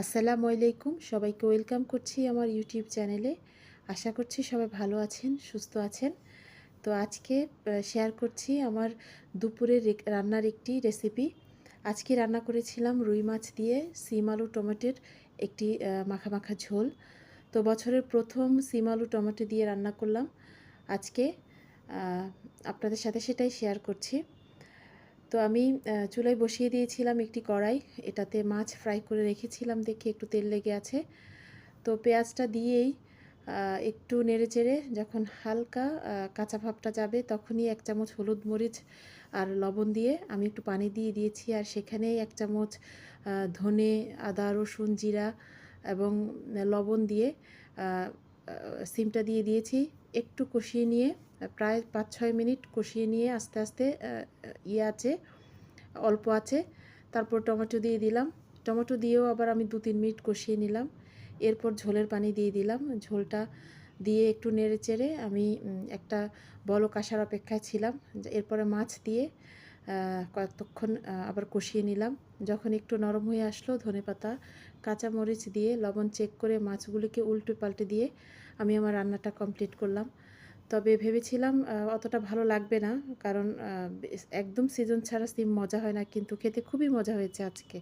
আসসালামু আলাইকুম, সবাইকে ওয়েলকাম করছি আমার ইউটিউব চ্যানেলে। আশা করছি সবাই ভালো আছেন, সুস্থ আছেন। তো আজকে শেয়ার করছি আমার দুপুরের রান্নার একটি রেসিপি। আজকে রান্না করেছিলাম রুই মাছ দিয়ে সিম আলু টমেটোর একটি মাখা মাখা ঝোল। তো বছরের প্রথম সিম আলু টমেটো দিয়ে রান্না করলাম আজকে। আপনাদের সাথে সেটাই শেয়ার করছি। তো আমি চুলায় বসিয়ে দিয়েছিলাম একটি কড়াই, এটাতে মাছ ফ্রাই করে রেখেছিলাম দেখে একটু তেল লেগে আছে। তো পেঁয়াজটা দিয়েই একটু নেড়েচেড়ে যখন হালকা কাঁচা ভাবটা যাবে তখনই 1 চামচ হলুদ মরিচ আর লবণ দিয়ে আমি একটু পানি দিয়ে দিয়েছি, আর সেখানেই 1 চামচ ধনে আদা রসুন জিরা এবং লবণ দিয়ে সিমটা দিয়ে দিয়েছি। একটু কষিয়ে নিয়ে প্রায় 5-6 মিনিট কষিয়ে নিয়ে আস্তে আস্তে আছে অল্প আছে, তারপর টমেটো দিয়ে দিলাম। টমেটো দিয়েও আবার আমি 2-3 মিনিট কষিয়ে নিলাম। এরপর ঝোলের পানি দিয়ে দিলাম। ঝোলটা দিয়ে একটু নেড়েচেড়ে আমি একটা বলক আসার অপেক্ষায় ছিলাম। এরপরে মাছ দিয়ে কতক্ষণ আবার কষিয়ে নিলাম। যখন একটু নরম হয়ে আসলো ধনেপাতা কাঁচামরিচ দিয়ে লবণ চেক করে মাছগুলিকে উল্টে পাল্টে দিয়ে আমি আমার রান্নাটা কমপ্লিট করলাম। তবে ভেবেছিলাম অতটা ভালো লাগবে না, কারণ একদম সিজন ছাড়া সিম মজা হয় না, কিন্তু খেতে খুবই মজা হয়েছে আজকে।